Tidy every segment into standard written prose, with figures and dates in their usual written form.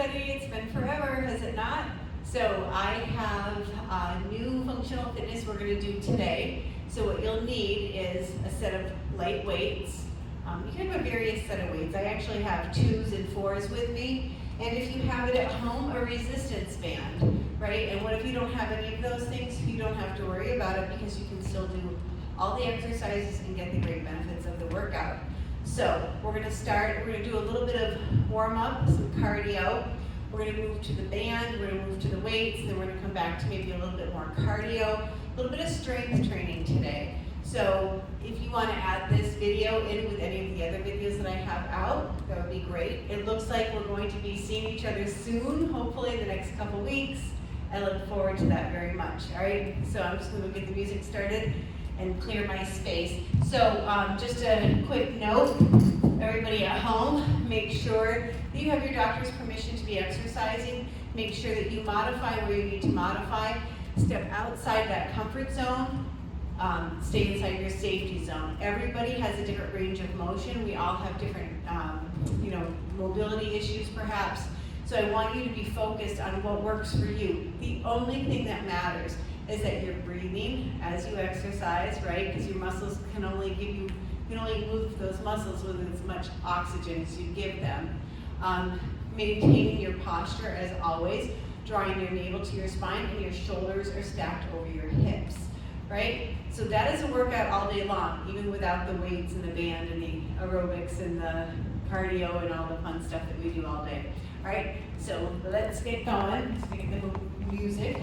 everybody. It's been forever, has it not? So I have a new functional fitness we're going to do today. So what you'll need is a set of light weights. You can have a various set of weights. I actually have 2s and 4s with me. And if you have it at home, a resistance band, right? And what if you don't have any of those things? You don't have to worry about it because you can still do all the exercises and get the great benefits of the workout. So we're going to start, we're going to do a little bit of warm up, some cardio. We're going to move to the band, we're going to move to the weights, and then we're going to come back to maybe a little bit more cardio, a little bit of strength training today. So if you want to add this video in with any of the other videos that I have out, that would be great. It looks like we're going to be seeing each other soon, hopefully the next couple weeks. I look forward to that very much. All right, so I'm just going to get the music started and clear my space. So just a quick note, everybody at home, make sure that you have your doctor's permission to be exercising. Make sure that you modify where you need to modify. Step outside that comfort zone. Stay inside your safety zone. Everybody has a different range of motion. We all have different, mobility issues perhaps. So I want you to be focused on what works for you. The only thing that matters is that you're breathing as you exercise, right? Because your muscles can only you can only move those muscles with as much oxygen as you give them. Maintaining your posture as always, drawing your navel to your spine and your shoulders are stacked over your hips, right? So that is a workout all day long, even without the weights and the band and the aerobics and the cardio and all the fun stuff that we do all day. All right, so let's get going. Let's get the music.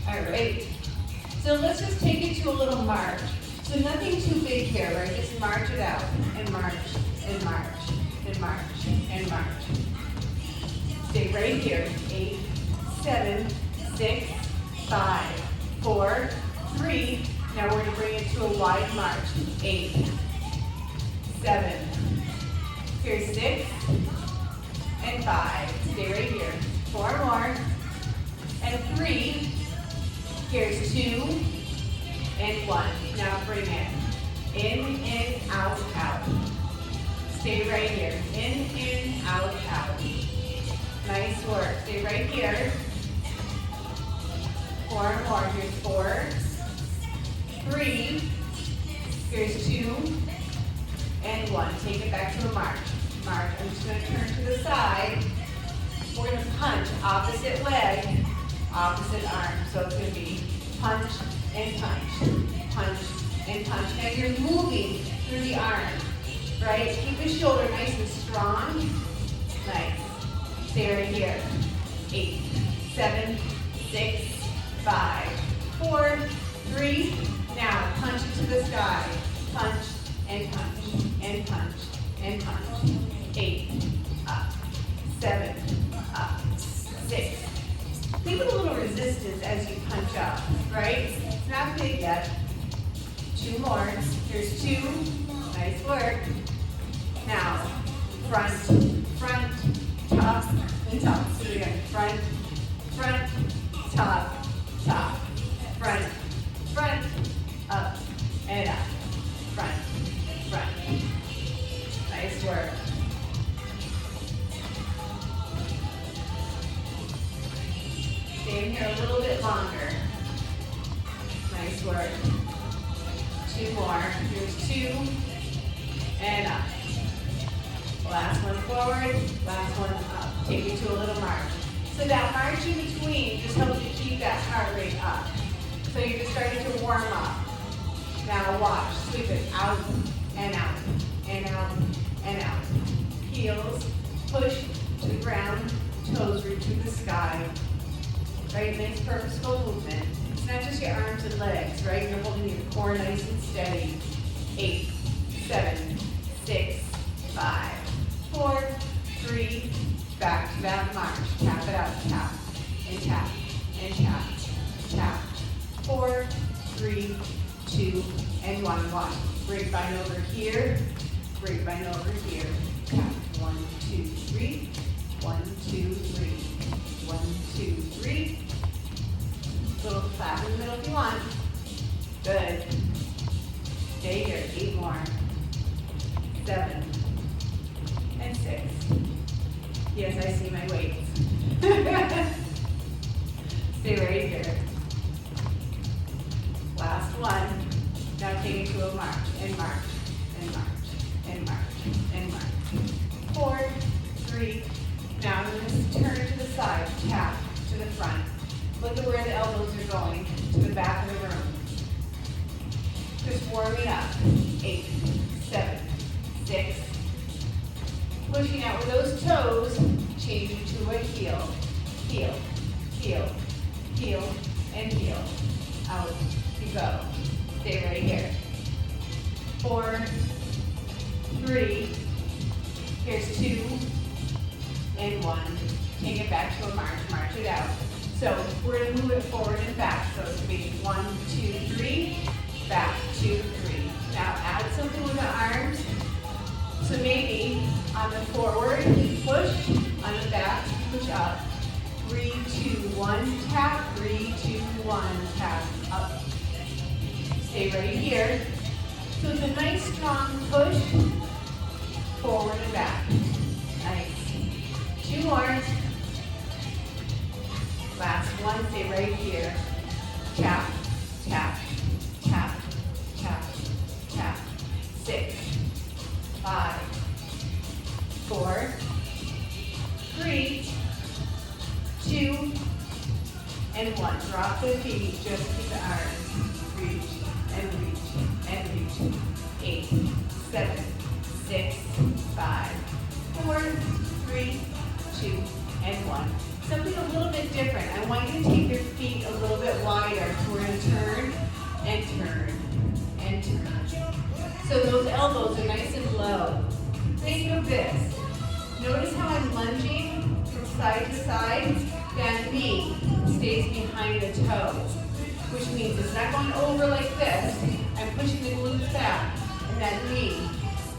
All right, so let's just take it to a little march. So nothing too big here, right? Just march it out, and march, and march, and march, and march. Stay right here. 8, 7, 6, 5, 4, 3. Now we're gonna bring it to a wide march. 8, 7, here's 6, and 5. Stay right here. 4 more, and 3. Here's 2, and 1. Now bring it in, out, out. Stay right here. In, out, out. Nice work. Stay right here. 4 more. Here's 4, 3. Here's 2, and 1. Take it back to a march. March. I'm just going to turn to the side. We're going to punch opposite leg, opposite arm. So it's going to be punch and punch, punch and punch. Now you're moving through the arm, right? Keep the shoulder nice and strong. Nice. Stay right here. 8, 7, 6, 5, 4, 3. Now punch it to the sky. Punch and punch and punch and punch. 8, up, 7, up, 6. Leave it a little resistance as you punch up, right? It's not big yet. 2 more. Here's 2. Nice work. Now, front, top, and top. So again, front, top, front, up, and up. Front. Nice work. Stay in here a little bit longer. Nice work. 2 more. Here's 2. And up. Last one forward. Last one up. Take it to a little march. So that march in between just helps you keep that heart rate up. So you're just starting to warm up. Now watch. Sweep it out and out and out and out. Heels push to the ground. Toes reach to the sky. Right, nice purposeful movement. It's not just your arms and legs, right? You're holding your core nice and steady. 8, 7, 6, 5, 4, 3. Back to that march. Tap it out. Tap and tap and tap. Tap. 4, 3, 2, and 1. Watch. Grapevine over here. Grapevine over here. Tap. 1, 2, 3. 1, 2, 3. 1, 2, 3. Little clap in the middle if you want. Good. Stay here. 8 more. 7, and 6. Yes, I see my weights. Stay right here. Last one. Now take it to a march, and march, and march, and march, and march. 4, 3. Now I'm going to turn to the side, tap to the front. Look at where the elbows are going, to the back of the room. Just warming up. 8, 7, 6. Pushing out with those toes, change it to a heel. Heel, heel, heel, and heel. Out you go. Stay right here. 4, 3. Here's 2, and 1. Take it back to a march. March it out. So we're going to move it forward and back. So it's going to be 1, 2, 3. Back, 2, 3. Now add something with the arms. So maybe on the forward, push. On the back, push up. 3, 2, 1, tap. 3, 2, 1, tap. Up. Stay right here. So it's a nice strong push. Forward and back. Nice. 2 more. Last one. Stay right here. Tap, tap, tap, tap, tap. 6, 5, 4, 3, 2, and 1. Drop the feet, just keep the arms. Reach, and reach, and reach. 8, 7, 6, 5, 4, 3, 2, and 1. Something a little bit different. I want you to take your feet a little bit wider. So we're going to turn, and turn, and turn. So those elbows are nice and low. Think of this. Notice how I'm lunging from side to side. That knee stays behind the toe, which means it's not going over like this. I'm pushing the glutes back, and that knee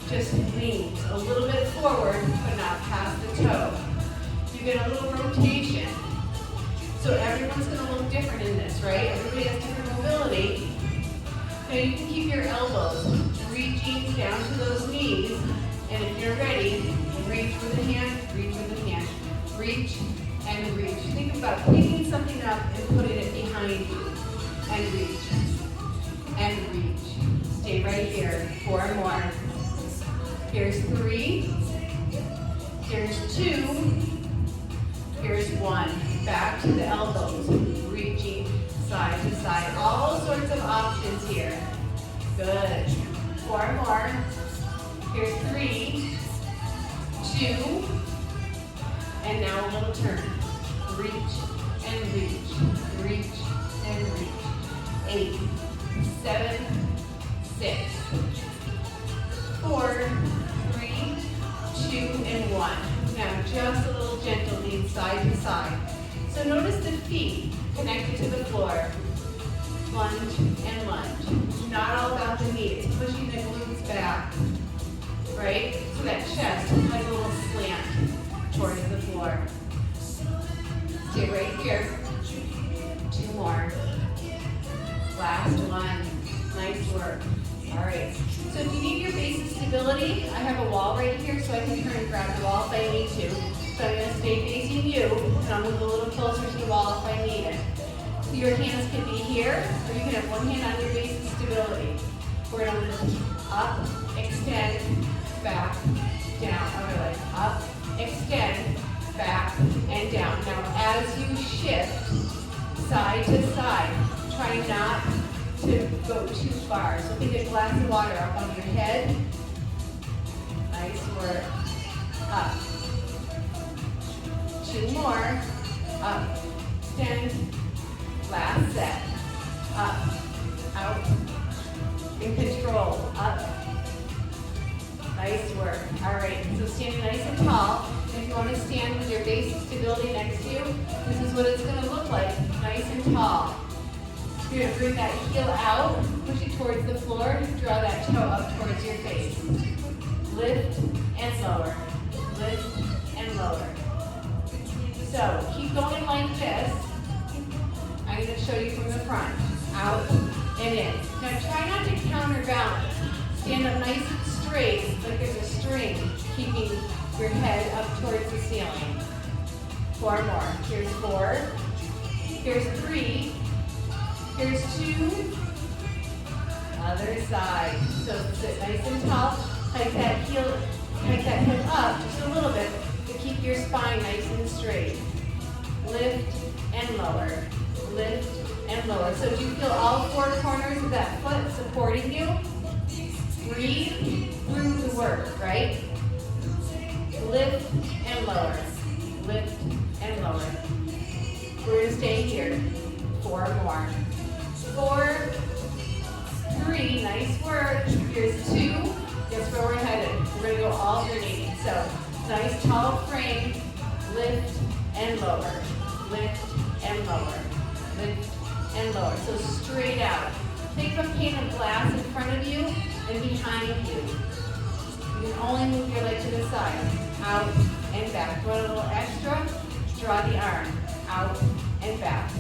just leans a little bit forward, but not past the toe. You get a little rotation. So everyone's going to look different in this, right? Everybody has different mobility. Now you can keep your elbows reaching down to those knees, and if you're ready, reach with the hand, reach with the hand, reach and reach. Think about picking something up and putting it behind you, and reach, and reach. Stay right here. 4 more. Here's 3. Here's 2. Here's 1. Back to the elbows, reaching side to side. All sorts of options here. Good. 4 more. Here's 3, 2, and now a little turn. Reach and reach, reach and reach. 8, 7, 6, 4, 3, 2, and 1. Now just a little gentle lean side to side. So notice the feet connected to the floor. Lunge and lunge. Not all about the knee. It's pushing the glutes back. Right? So that chest has a little slant towards the floor. Stay right here. 2 more. Last one. Nice work. All right. So if you need your base of stability, I have a wall right here, so I can turn and grab the wall if I need to. So I'm going to stay facing you, and I'll move a little closer to the wall if I need it. So your hands can be here, or you can have one hand on your base of stability. We're going to move up, extend, back, down. Other leg. Up, extend, back, and down. Now as you shift side to side, try not to go too far. So take a glass of water up on your head. Nice work. Up. 2 more. Up. Extend. Last set. Up. Out. In control. Up. Nice work. All right, so stand nice and tall. And if you want to stand with your base of stability next to you, this is what it's going to look like. Nice and tall. You're going to bring that heel out, push it towards the floor, draw that toe up towards your face. Lift and lower. Lift and lower. So keep going like this. I'm going to show you from the front. Out and in. Now try not to counterbalance. Stand up nice and straight. straight, like there's a string keeping your head up towards the ceiling. 4 more. Here's 4. Here's 3. Here's 2. Other side. So sit nice and tall. Hike that hip up just a little bit to keep your spine nice and straight. Lift and lower. Lift and lower. So do you feel all 4 corners of that foot supporting you? Breathe through the work, right? Lift and lower. Lift and lower. We're going to stay here. 4 more. 4, 3, nice work. Here's 2. Guess where we're headed? We're going to go alternating. So, nice tall frame. Lift and lower. Lift and lower. Lift and lower. So straight out. Think of a pane of glass in front of you and behind you. You can only move your leg to the side. Out and back. Want a little extra? Draw the arm. Out and back.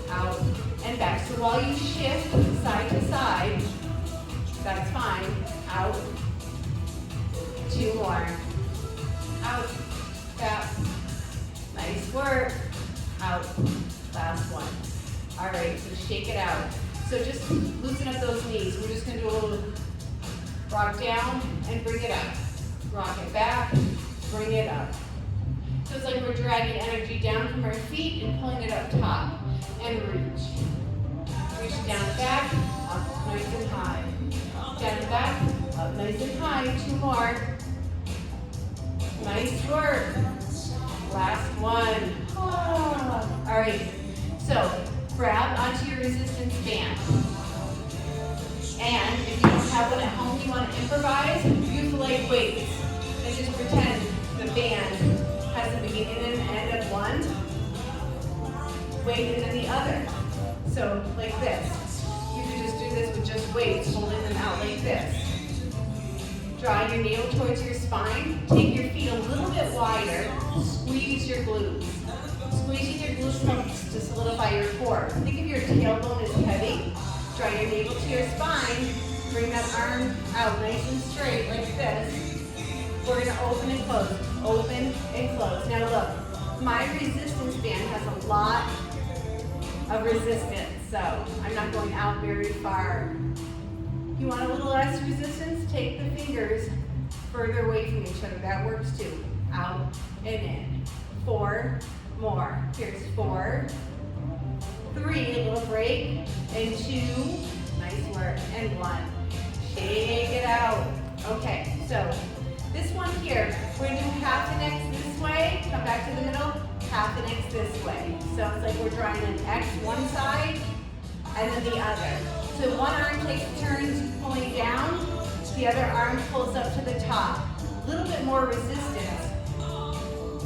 Out and back. So while you shift side to side, that's fine. Out. 2 more. Out. Back. Nice work. Out. Last one. All right, so shake it out. So just loosen up those knees. We're just going to do a little rock down and bring it up. Rock it back, bring it up. So it's like we're dragging energy down from our feet and pulling it up top. And reach. Reach down and back, up nice and high. Down and back, up nice and high. 2 more. Nice work. Last one. Oh. All right, so grab onto your resistance band. And if you don't have one at home, you want to improvise, use light weights. And just pretend the band has a beginning and end of one weight and then the other. So like this. You can just do this with just weights, holding them out like this. Draw your navel towards your spine. Take your feet a little bit wider. Squeeze your glutes. Squeezing your glutes helps to solidify your core. Think of your tailbone as heavy. Draw your navel to your spine. Bring that arm out nice and straight like this. We're going to open and close. Open and close. Now look, my resistance band has a lot of resistance, so I'm not going out very far. You want a little less resistance? Take the fingers further away from each other. That works too. Out and in. 4 more. Here's 4, 3, a little break, and 2, nice work, and 1. Shake it out. Okay, so this one here, we're going to do half an X this way, come back to the middle, half an X this way. So it's like we're drawing an X one side, and then the other. So one arm takes turns pulling down, the other arm pulls up to the top. A little bit more resistance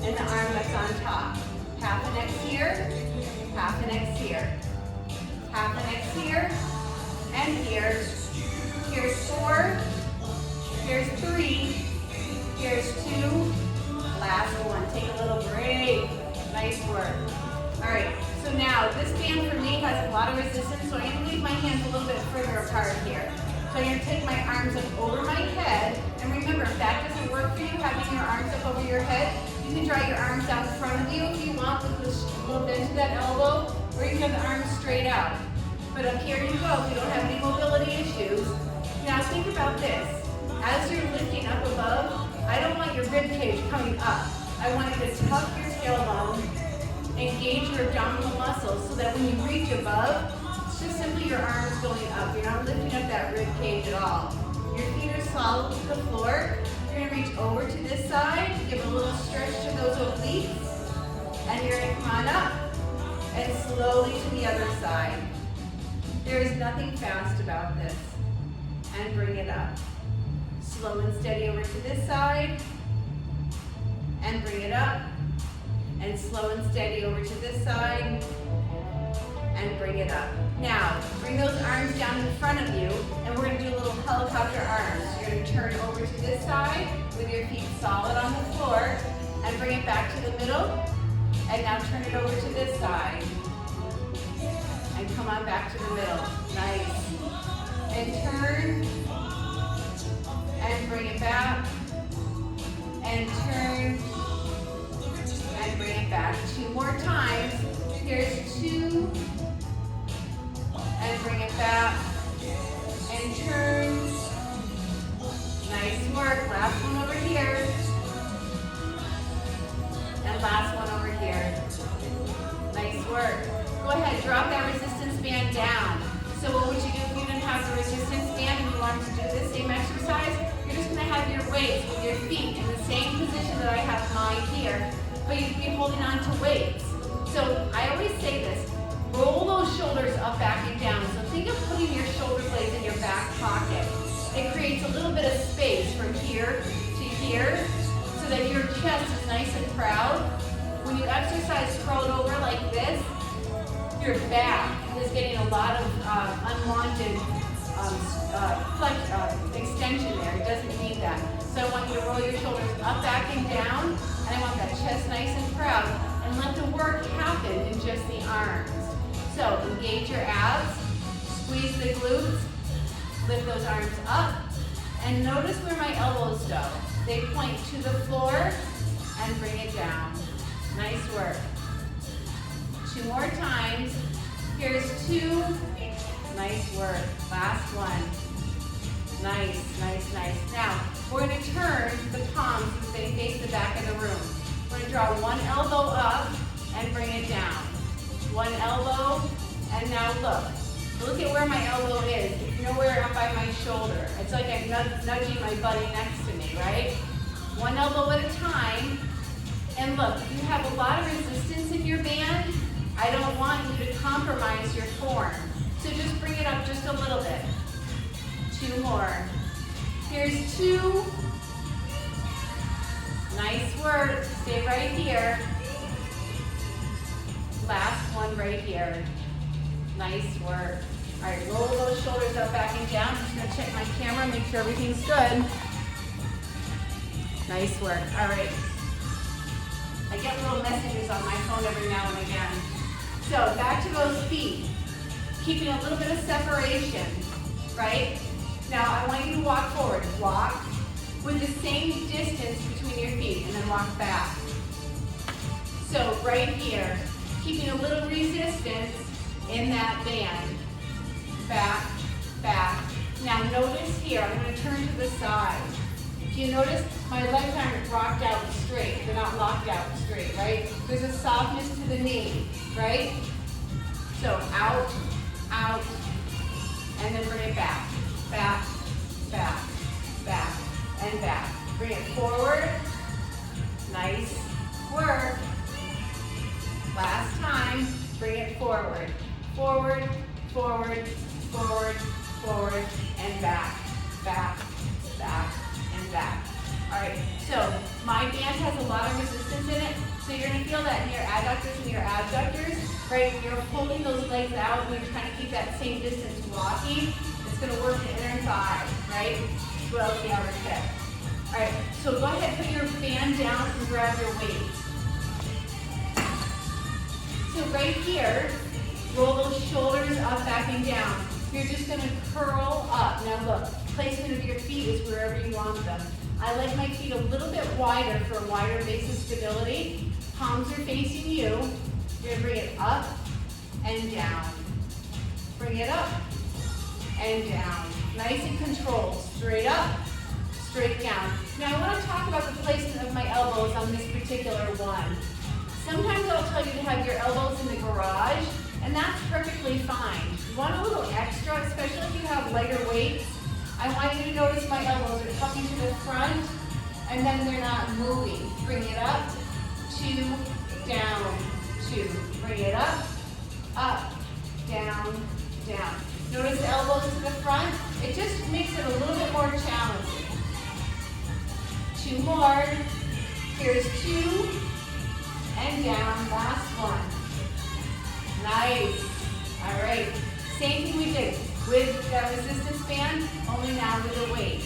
in the arm that's on top. Half an X here, half an X here. Half an X here, and here. Here's 4, here's 3, here's 2, last one. Take a little break. Nice work. All right, so now this band for me has a lot of resistance, so I'm going to leave my hands a little bit further apart here. So I'm going to take my arms up over my head, and remember, if that doesn't work for you, having your arms up over your head, you can draw your arms down in front of you if you want with this little bend to that elbow, or you can have the arms straight out. But up here you go if you don't have any mobility issues. Now think about this. As you're lifting up above, I don't want your rib cage coming up. I want you to tuck your tailbone, engage your abdominal muscles so that when you reach above, it's just simply your arms going up. You're not lifting up that rib cage at all. Your feet are solid to the floor. You're going to reach over to this side, give a little stretch to those obliques, and you're going to come on up and slowly to the other side. There is nothing fast about this. And bring it up. Slow and steady over to this side, and bring it up. And slow and steady over to this side, and bring it up. Now, bring those arms down in front of you, and we're going to do a little helicopter arms. You're going to turn over to this side with your feet solid on the floor, and bring it back to the middle. And now turn it over to this side. And come on back to the middle. Nice. And turn, and bring it back, and turn, and bring it back. 2 more times. Here's 2, and bring it back, and turn. Nice work. Last one over here. And last one over here. Nice work. Go ahead, drop that resistance band down. So what would you do if you didn't have the resistance band and you wanted to do the same exercise? You're just going to have your weights with your feet in the same position that I have mine here, but you'd be holding on to weights. So I always say this, roll those shoulders up, back, and down. So think of putting your shoulder blades in your back pocket. It creates a little bit of space from here to here so that your chest is nice and proud. When you exercise curled over like this, your back is getting a lot of unwanted extension there. It doesn't need that. So I want you to roll your shoulders up, back, and down, and I want that chest nice and proud, and let the work happen in just the arms. So engage your abs, squeeze the glutes, lift those arms up, and notice where my elbows go. They point to the floor, and bring it down. Nice work. 2 more times. Here's 2. Nice work. Last one. Nice, nice, nice. Now, we're going to turn the palms so they face the back of the room. We're going to draw one elbow up and bring it down. One elbow, and now look. Look at where my elbow is. It's nowhere up by my shoulder. It's like I'm nudging my buddy next to me, right? One elbow at a time. And look, you have a lot of resistance in your band. I don't want you to compromise your form. So just bring it up just a little bit. 2 more. Here's 2. Nice work. Stay right here. Last one right here. Nice work. All right, roll those shoulders up, back, and down. I'm just going to check my camera, make sure everything's good. Nice work. All right. I get little messages on my phone every now and again. So back to those feet. Keeping a little bit of separation, right? Now I want you to walk forward. Walk with the same distance between your feet, and then walk back. So right here, keeping a little resistance in that band. Back, back. Now notice here, I'm going to turn to the side. Do you notice my legs aren't rocked out straight? They're not locked out straight, right? There's a softness to the knee, right? So out, out, and then bring it back. Back, back, back, and back. Bring it forward. Nice work. Last time, bring it forward. Forward, forward, forward, forward, and back, back, back, and back. All right, so my band has a lot of resistance in it, so you're going to feel that in your adductors and your abductors, right? You're holding those legs out and you're trying to keep that same distance walking. It's going to work the inner thigh, right? As well as the outer hip. All right, so go ahead, put your band down and grab your weights. So right here, roll those shoulders up, back, and down. You're just going to curl up. Now look, placement of your feet is wherever you want them. I like my feet a little bit wider for a wider base of stability. Palms are facing you. You're going to bring it up and down. Bring it up and down. Nice and controlled. Straight up, straight down. Now I want to talk about the placement of my elbows on this particular one. Sometimes I'll tell you to have your elbows in the garage, and that's perfectly fine. You want a little extra, especially if you have lighter weights. I want you to notice my elbows are tucking to the front, and then they're not moving. Bring it up, 2, down, 2. Bring it up, down, down. Notice the elbows to the front. It just makes it a little bit more challenging. 2 more. Here's 2, and down. Last one. Nice. All right. Same thing we did with that resistance band, only now with the weight.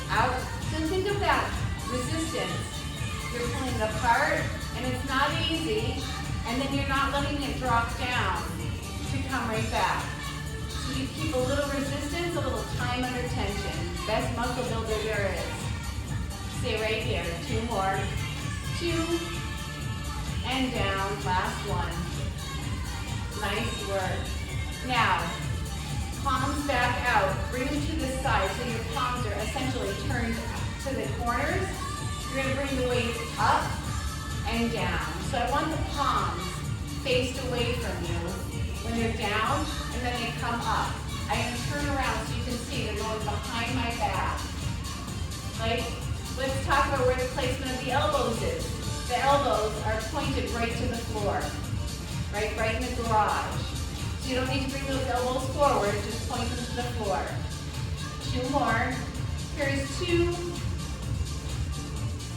Out. So think of that resistance. You're pulling it apart, and it's not easy, and then you're not letting it drop down to come right back. So you keep a little resistance, a little time under tension. Best muscle builder there is. Stay right here. 2 more. 2. And down. Last one. Nice work. Now, palms back out. Bring them to the side so your palms are essentially turned to the corners. You're going to bring the weight up and down. So I want the palms faced away from you when they're down, and then they come up. I'm going to turn around so you can see they're going behind my back. Like, let's talk about where the placement of the elbows is. The elbows are pointed right to the floor, right in the garage. So you don't need to bring those elbows forward, just point them to the floor. 2 more. Here's 2.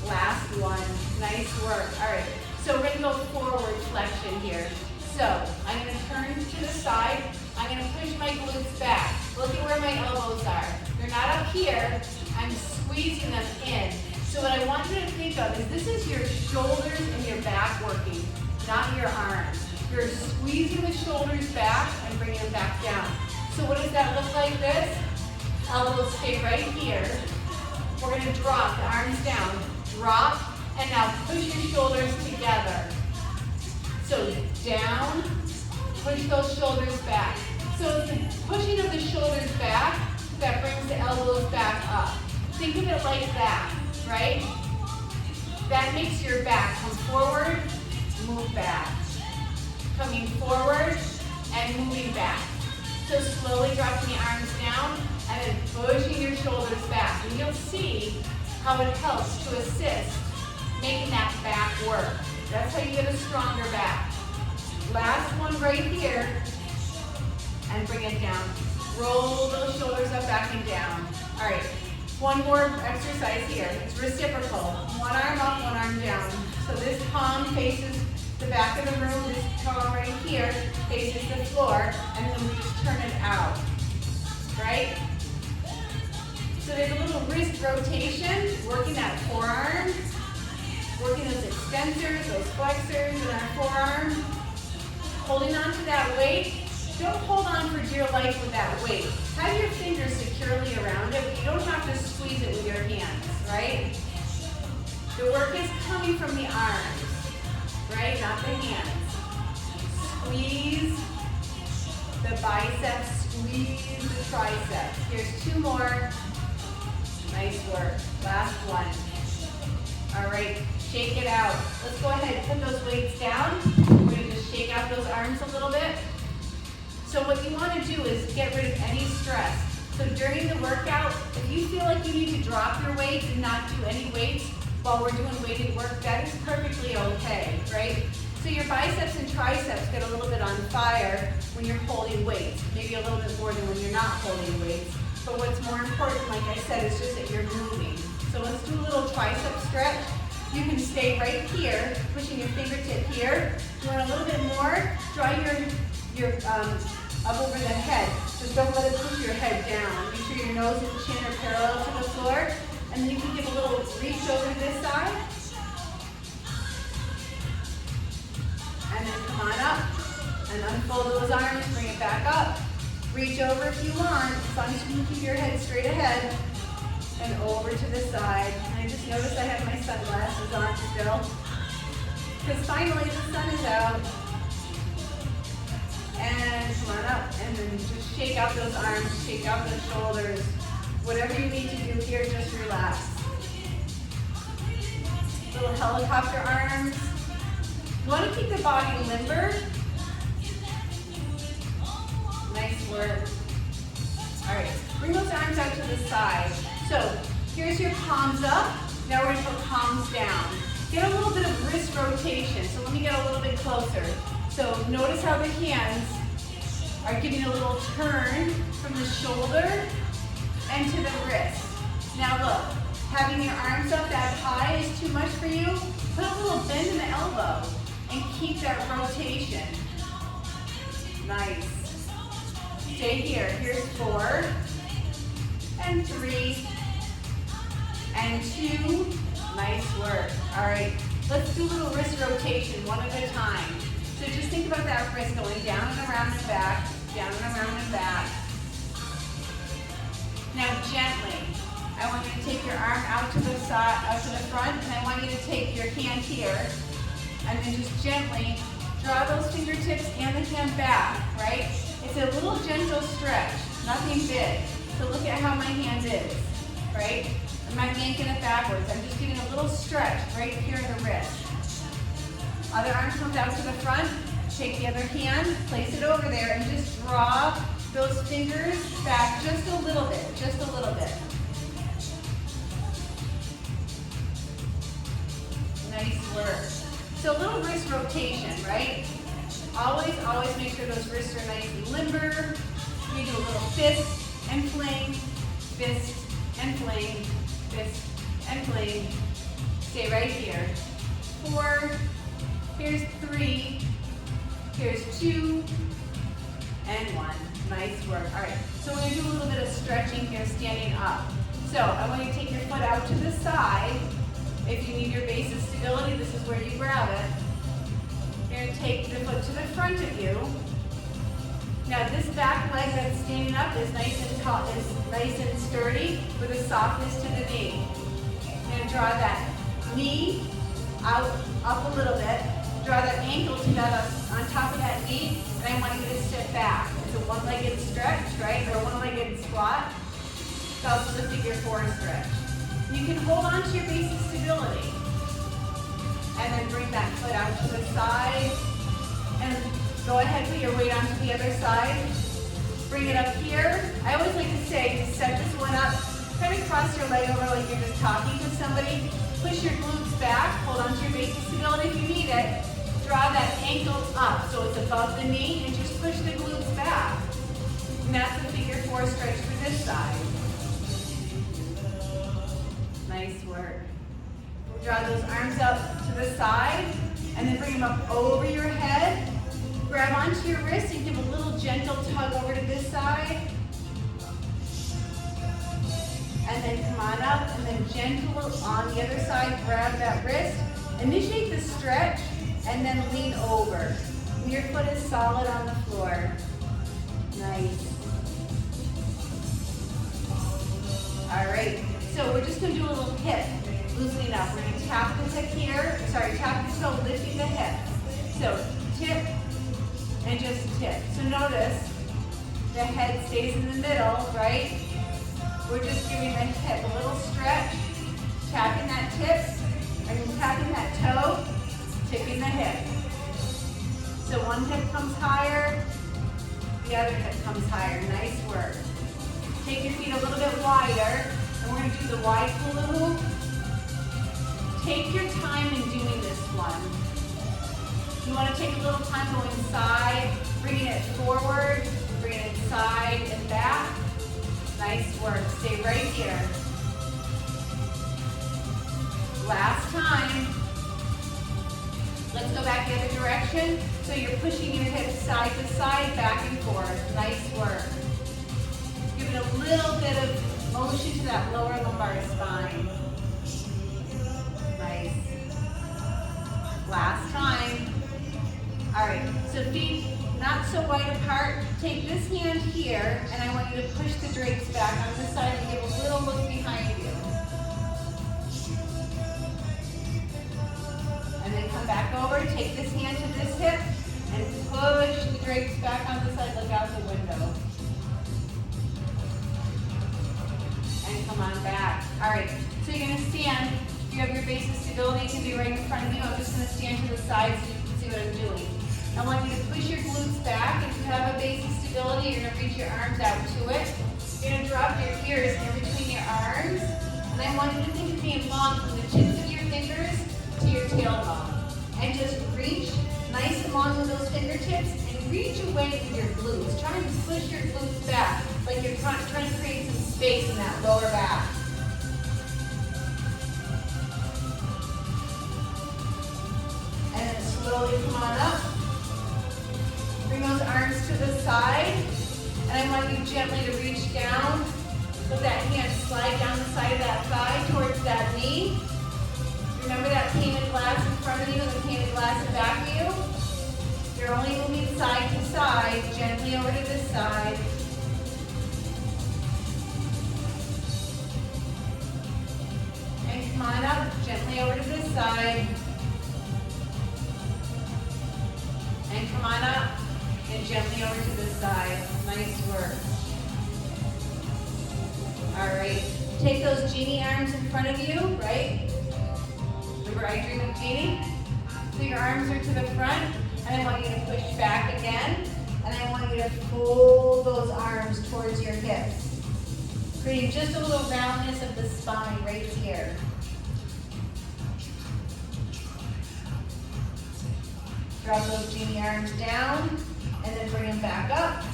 Last one. Nice work. All right. So we're going to go forward flexion here. So I'm going to turn to the side. I'm going to push my glutes back. Look at where my elbows are. They're not up here. I'm squeezing them in. So what I want you to think of is this is your shoulders and your back working, not your arms. You're squeezing the shoulders back and bringing them back down. So what does that look like this? Elbows stay right here. We're going to drop the arms down. Drop, and now push your shoulders together. So down, push those shoulders back. So it's the pushing of the shoulders back that brings the elbows back up. Think of it like that, right? That makes your back come forward, move back. Coming forward and moving back. So slowly dropping the arms down and then pushing your shoulders back. And you'll see how it helps to assist making that back work. That's how you get a stronger back. Last one right here, and bring it down. Roll those shoulders up, back, and down. All right, one more exercise here. It's reciprocal. One arm up, one arm down. So this palm faces the back of the room. This palm right here faces the floor, and then we just turn it out, right? So there's a little wrist rotation, working that forearm, working those extensors, those flexors in our forearm, holding on to that weight. Don't hold on for dear life with that weight. Have your fingers securely around it, but you don't have to squeeze it with your hands, right? The work is coming from the arms, right? Not the hands. Squeeze the biceps, squeeze the triceps. Here's 2 more. Nice work. Last one. All right, shake it out. Let's go ahead and put those weights down. We're going to just shake out those arms a little bit. So what you want to do is get rid of any stress. So during the workout, if you feel like you need to drop your weights and not do any weights while we're doing weighted work, that is perfectly okay, right? So your biceps and triceps get a little bit on fire when you're holding weights, maybe a little bit more than when you're not holding weights. But what's more important, like I said, is just that you're moving. So let's do a little tricep stretch. You can stay right here, pushing your fingertip here. You want a little bit more? Draw your up over the head. Just don't let it push your head down. Make sure your nose and chin are parallel to the floor. And then you can give a little reach over this side. And then come on up and unfold those arms, bring it back up. Reach over if you want, as long as you can keep your head straight ahead. And over to the side. And I just noticed I have my sunglasses on still. Because finally the sun is out. And come on up. And then just shake out those arms, shake out those shoulders. Whatever you need to do here, just relax. Little helicopter arms. You want to keep the body limber. Nice work. All right, bring those arms out to the side. So here's your palms up. Now we're going to put palms down. Get a little bit of wrist rotation. So let me get a little bit closer. So notice how the hands are giving a little turn from the shoulder and to the wrist. Now look, having your arms up that high is too much for you. Put a little bend in the elbow and keep that rotation. Nice. Stay here. Here's 4 and 3 and 2. Nice work. All right, let's do a little wrist rotation one at a time. So just think about that wrist going down and around and back, down and around and back. Now gently, I want you to take your arm out to the side, out to the front, and I want you to take your hand here, and then just gently draw those fingertips and the hand back, right? It's a little gentle stretch, nothing big. So look at how my hand is, right? I'm not yanking it backwards. I'm just giving a little stretch right here in the wrist. Other arm comes out to the front. Take the other hand, place it over there, and just draw those fingers back just a little bit, just a little bit. Nice work. So a little wrist rotation, right? Always, always make sure those wrists are nice and limber. We do a little fist and fling, fist and fling, fist and fling. Stay right here. 4, here's 3, here's 2, and 1. Nice work. All right, so we're going to do a little bit of stretching here, standing up. So I want you to take your foot out to the side. If you need your base of stability, this is where you grab it. You're going to take the foot to the front of you. Now this back leg that's standing up is nice and sturdy with a softness to the knee. You're going to draw that knee out, up a little bit. Draw that ankle to that on top of that knee, and I want you to sit back. It's a one-legged stretch, right? Or a one-legged squat. It's also the figure 4 stretch. You can hold on to your base of stability. And then bring that foot out to the side. And go ahead, put your weight onto the other side. Bring it up here. I always like to say, to set this one up, kind of cross your leg over like you're just talking to somebody. Push your glutes back. Hold on to your base of stability if you need it. Draw that ankle up so it's above the knee and just push the glutes back. And that's the figure 4 stretch for this side. Nice work. Draw those arms up to the side and then bring them up over your head. Grab onto your wrist and give a little gentle tug over to this side. And then come on up and then gentle on the other side, grab that wrist. Initiate the stretch and then lean over. And your foot is solid on the floor. Nice. All right, so we're just gonna do a little hip loosening up. We're gonna tap the hip here, tap the toe, lifting the hip. So tip and just tip. So notice the head stays in the middle, right? We're just giving the hip a little stretch, tapping that tip, and tapping that toe, tipping the hip. So one hip comes higher, the other hip comes higher. Nice work. Take your feet a little bit wider, and we're going to do the wide hula hoop. Take your time in doing this one. You want to take a little time going side, bringing it forward, bringing it side and back. Nice work. Stay right here. Last time. Let's go back the other direction. So you're pushing your hips side to side, back and forth. Nice work. Give it a little bit of motion to that lower lumbar spine. Nice. Last time. All right, so feet not so wide apart. Take this hand here, and I want you to push the drapes back on this side and give a little look behind you. And then come back over, take this hand to this hip, and push the drapes back on this side, look out the window. And come on back. All right, so you're gonna stand. If you have your base of stability, it can be right in front of you. I'm just gonna stand to the side so you can see what I'm doing. I want you to push your glutes back. If you have a base of stability, you're going to reach your arms out to it. You're going to drop your ears in between your arms. And I want you to think of being long from the tips of your fingers to your tailbone. And just reach nice and long with those fingertips and reach away with your glutes. Try to push your glutes back like you're trying to create some space in that lower back. And then slowly come on up. Bring those arms to the side, and I want you gently to reach down. Let that hand slide down the side of that thigh towards that knee. Remember that pane of glass in front of you and the pane of glass in back of you? You're only moving side to side, gently over to this side. on up, gently over to this side. And come on up, and gently over to this side. Nice work. All right, take those genie arms in front of you, right? Remember I dream of genie? So your arms are to the front, and I want you to push back again, and I want you to fold those arms towards your hips, creating just a little roundness of the spine right here. Drop those genie arms down, and then bring them back up.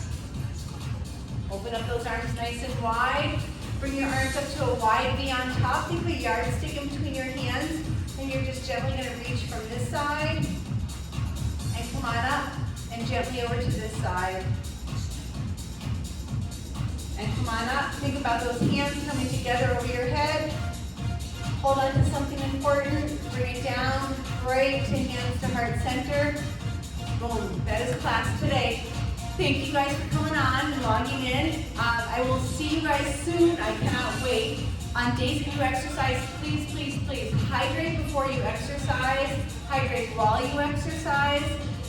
Open up those arms nice and wide. Bring your arms up to a wide V on top. Think of a yardstick in between your hands, and you're just gently going to reach from this side, and come on up, and gently over to this side. And come on up. Think about those hands coming together over your head. Hold on to something important. Bring it down, right to hands to heart center. Boom. That is class today. Thank you guys for coming on and logging in. I will see you guys soon. I cannot wait. On days that you exercise, please, please, please hydrate before you exercise, hydrate while you exercise,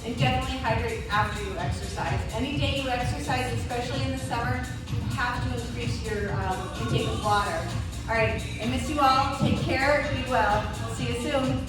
and definitely hydrate after you exercise. Any day you exercise, especially in the summer, you have to increase your intake of water. All right, I miss you all. Take care. Be well. We'll see you soon.